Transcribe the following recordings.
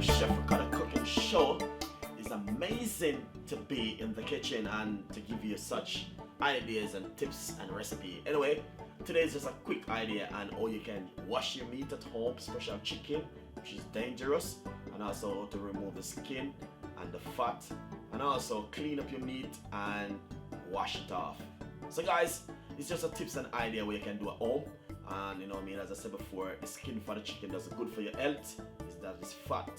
Chef Ricardo cooking show. It's amazing to be in the kitchen and to give you such ideas and tips and recipe. Anyway, today is just a quick idea on how you can wash your meat at home, special chicken, which is dangerous, and also to remove the skin and the fat, and also clean up your meat and wash it off. So guys, it's just a tips and idea where you can do at home. And you know what I mean, as I said before, the skin for the chicken does good for your health. Is that this fat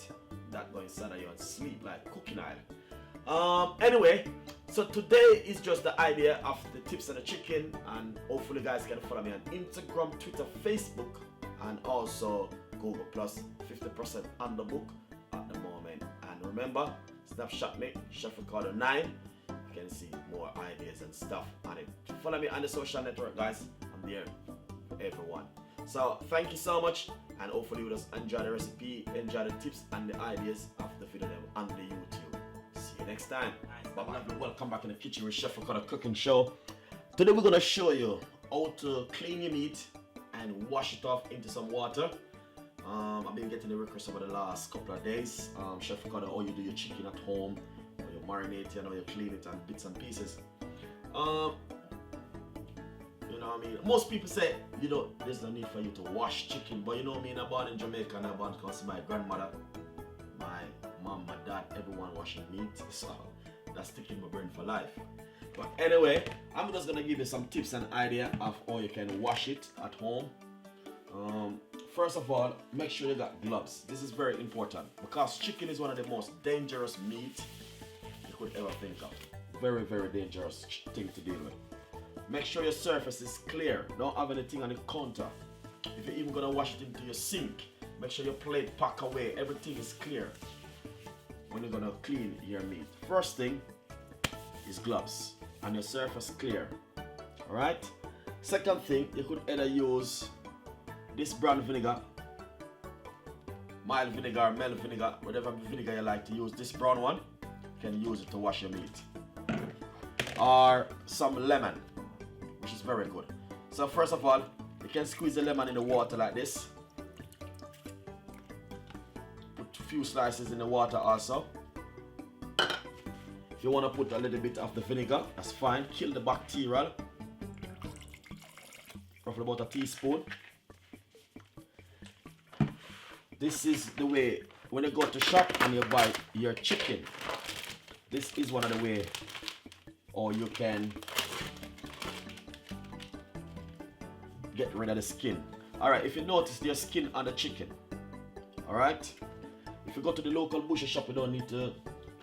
that go inside of you and sleep like cooking oil. Anyway, so today is just the idea of the tips on the chicken, and hopefully you guys can follow me on Instagram, Twitter, Facebook, and also Google Plus. 50% on the book at the moment. And remember, Snapchat me, Chef Ricardo 9. You can see more ideas and stuff on it. Follow me on the social network, guys. I'm there for everyone. So thank you so much, and hopefully you just enjoy the recipe, enjoy the tips and the ideas of the video them on the YouTube. See you next time. Bye bye. Welcome back in the kitchen with Chef Ricardo cooking show. Today we're gonna show you how to clean your meat and wash it off into some water. I've been getting the requests over the last couple of days. Chef Ricardo, how you do your chicken at home, how you marinate it, and how you clean it and bits and pieces. You know what I mean? Most people say, you know, there's no need for you to wash chicken, but you know me, I'm born in Jamaica and I'm born because my grandmother, my mom, my dad, everyone washing meat, so that's sticking my brain for life. But anyway, I'm just gonna give you some tips and idea of how you can wash it at home. First of all, make sure you got gloves. This is very important because chicken is one of the most dangerous meat you could ever think of. Very, very dangerous thing to deal with. Make sure your surface is clear. Don't have anything on the counter. If you're even gonna wash it into your sink, make sure your plate pack away. Everything is clear when you're gonna clean your meat. First thing is gloves and your surface clear. Alright? Second thing, you could either use this brown vinegar, mild vinegar, mild vinegar, whatever vinegar you like to use. This brown one, you can use it to wash your meat. Or some lemon, which is very good. So first of all, you can squeeze the lemon in the water like this. Put a few slices in the water also. If you want to put a little bit of the vinegar, that's fine. Kill the bacteria. Roughly about a teaspoon. This is the way when you go to shop and you buy your chicken. This is one of the way, or you can get rid of the skin. Alright, if you notice your skin on the chicken, alright, if you go to the local butcher shop, you don't need to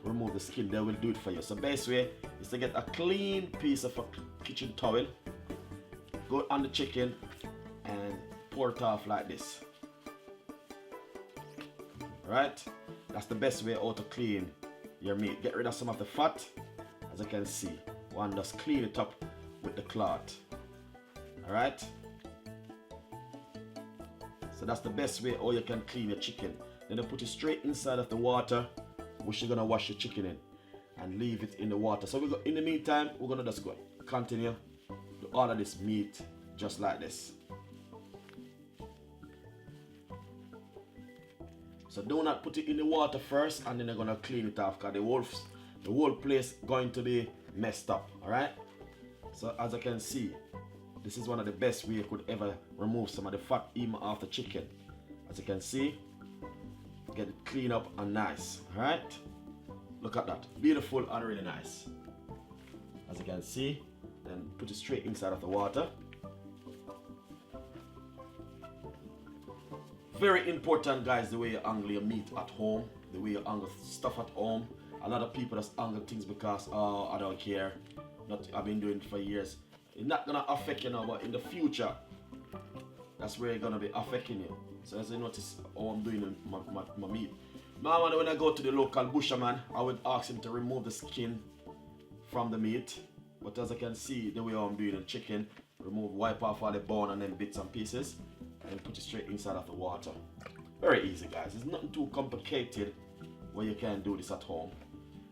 remove the skin, they will do it for you. So best way is to get a clean piece of a kitchen towel, go on the chicken and pour it off like this. Alright, that's the best way how to clean your meat. Get rid of some of the fat. As you can see, one just clean it up with the cloth. Alright, so that's the best way how you can clean your chicken. Then you put it straight inside of the water which you're gonna wash your chicken in, and leave it in the water. So we go, in the meantime, we're gonna just go continue to all of this meat just like this. So do not put it in the water first and then you're gonna clean it off, because the whole place going to be messed up. Alright, so as you can see, this is one of the best way you could ever remove some of the fat even off the chicken. As you can see, get it clean up and nice. Alright, look at that, beautiful and really nice. As you can see, then put it straight inside of the water. Very important, guys, the way you angle your meat at home, the way you angle stuff at home. A lot of people just angle things because, oh, I don't care. I've been doing it for years. It's not gonna affect you now, but in the future, that's where it's gonna be affecting you. So as you notice how I'm doing my meat. Normally when I go to the local butcherman, I would ask him to remove the skin from the meat. But as you can see, the way I'm doing the chicken, wipe off all the bone and then bits and pieces, and put it straight inside of the water. Very easy, guys. It's nothing too complicated where you can do this at home.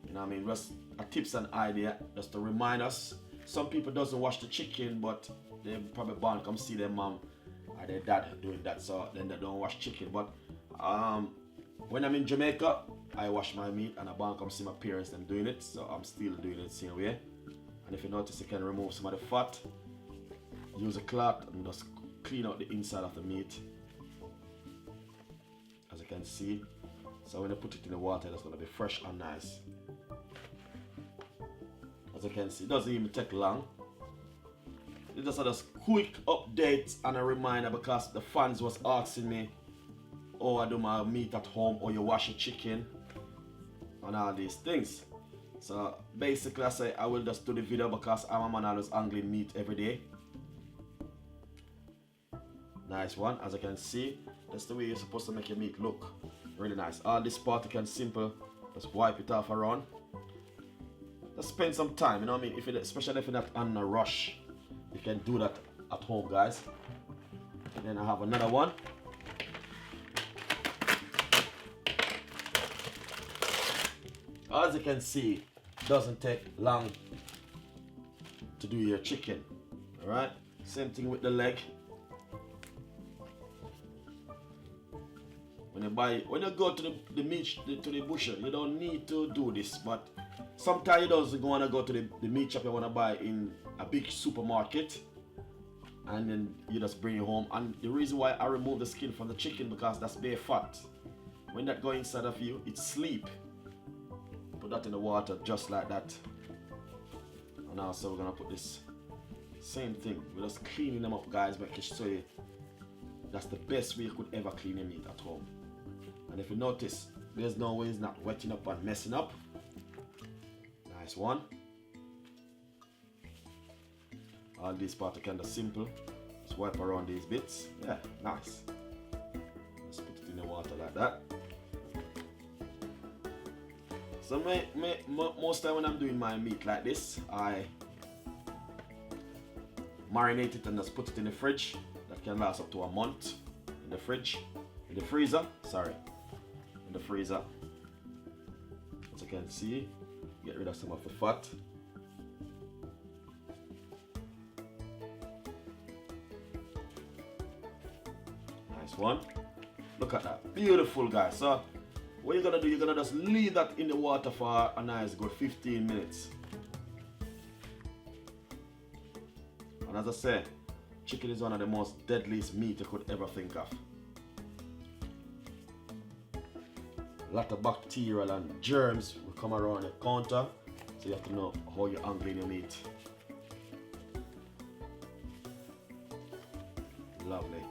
You know what I mean? Just a tips and idea, just to remind us. Some people doesn't wash the chicken, but they probably born come see their mom or their dad doing that, so then they don't wash chicken. But When I'm in Jamaica, I wash my meat and I bank come see my parents them doing it, so I'm still doing it the same way. And if you notice, you can remove some of the fat, use a cloth and just clean out the inside of the meat, as you can see. So when you put it in the water, it's going to be fresh and nice. As you can see, it doesn't even take long. It's just a quick update and a reminder, because the fans was asking me, oh, I do my meat at home, or you wash your chicken, and all these things. So basically I say I will just do the video because I'm a man always angling meat every day. Nice one. As you can see, that's the way you're supposed to make your meat look. Really nice. All this part you can simple just wipe it off around. Just spend some time, you know what I mean? Especially if you're not on a rush, you can do that at home, guys. And then I have another one. As you can see, it doesn't take long to do your chicken. Alright? Same thing with the leg. When you go to the meat, to the butcher, you don't need to do this, but sometimes you don't want to go to the meat shop you want to buy in a big supermarket, and then you just bring it home. And the reason why I remove the skin from the chicken, because that's bare fat. When that goes inside of you, it sleep. Put that in the water just like that. And also we're gonna put this same thing. We're just cleaning them up, guys, but I can show you that's the best way you could ever clean your meat at home. And if you notice, there's no way it's not wetting up and messing up. Nice one. All these parts are kind of simple. Just wipe around these bits. Yeah, nice. Just put it in the water like that. So most time when I'm doing my meat like this, I marinate it and just put it in the fridge. That can last up to a month in the fridge, in the freezer, sorry, in the freezer. As you can see, get rid of some of the fat. Nice one. Look at that, beautiful, guys. So what you're gonna do, you're gonna just leave that in the water for a nice good 15 minutes. And as I said, chicken is one of the most deadliest meat you could ever think of. A lot of bacteria and germs will come around the counter, so you have to know how you're angling your meat. Lovely.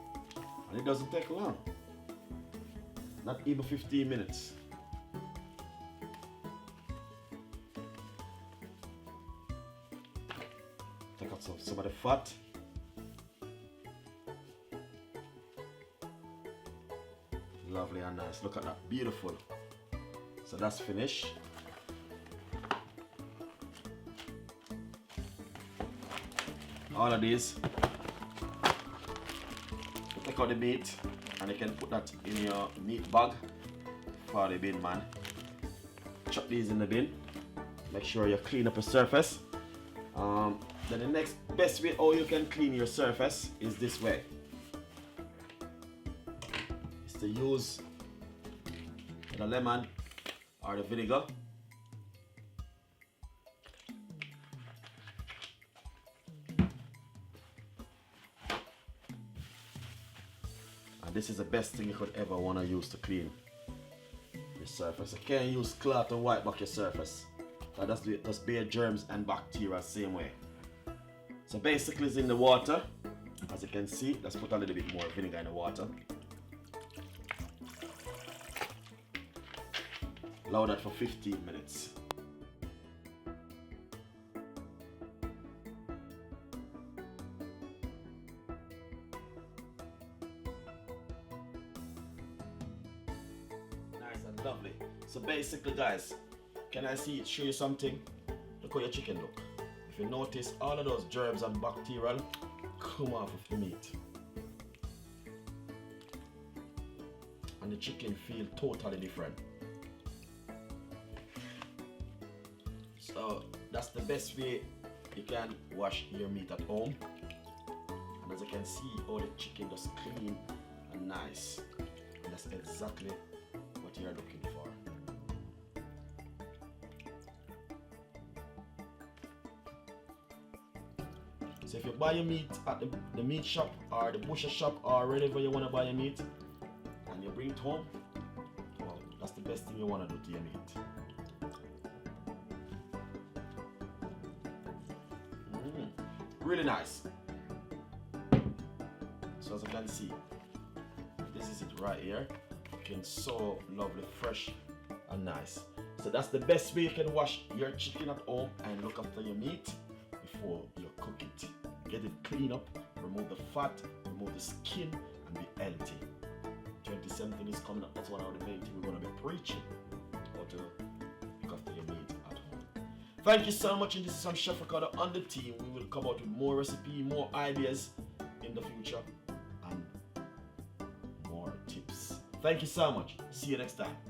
And it doesn't take long. Not even 15 minutes. Take out some of the fat. Lovely and nice. Look at that. Beautiful. So that's finished. All of these. Take out the meat and you can put that in your meat bag for the bin, man. Chuck these in the bin. Make sure you clean up your surface. Then the next best way how you can clean your surface is this way. Is to use the lemon or the vinegar. And this is the best thing you could ever want to use to clean your surface. You can't use cloth to wipe back your surface. That's bare germs and bacteria same way. So basically it's in the water. As you can see, let's put a little bit more vinegar in the water. Allow that for 15 minutes. Nice and lovely. So basically, guys, can I show you something? Look how your chicken look. If you notice, all of those germs and bacteria come off of the meat. And the chicken feel totally different. So that's the best way you can wash your meat at home. And as you can see, all the chicken just clean and nice. And that's exactly what what you're looking for. So if you buy your meat at the meat shop or the butcher shop or wherever you want to buy your meat and you bring it home, well, that's the best thing you want to do to your meat. Really nice. So as you can see, this is it right here. Looking so lovely, fresh and nice. So that's the best way you can wash your chicken at home and look after your meat before you cook it. Get it clean up, remove the fat, remove the skin, and be healthy. 2017 is coming up. That's one of the main things we're going to be preaching. How to look after your meat at home. Thank you so much, and this is Chef Ricardo on the team. We will come out with more recipe, more ideas in the future, and more tips. Thank you so much. See you next time.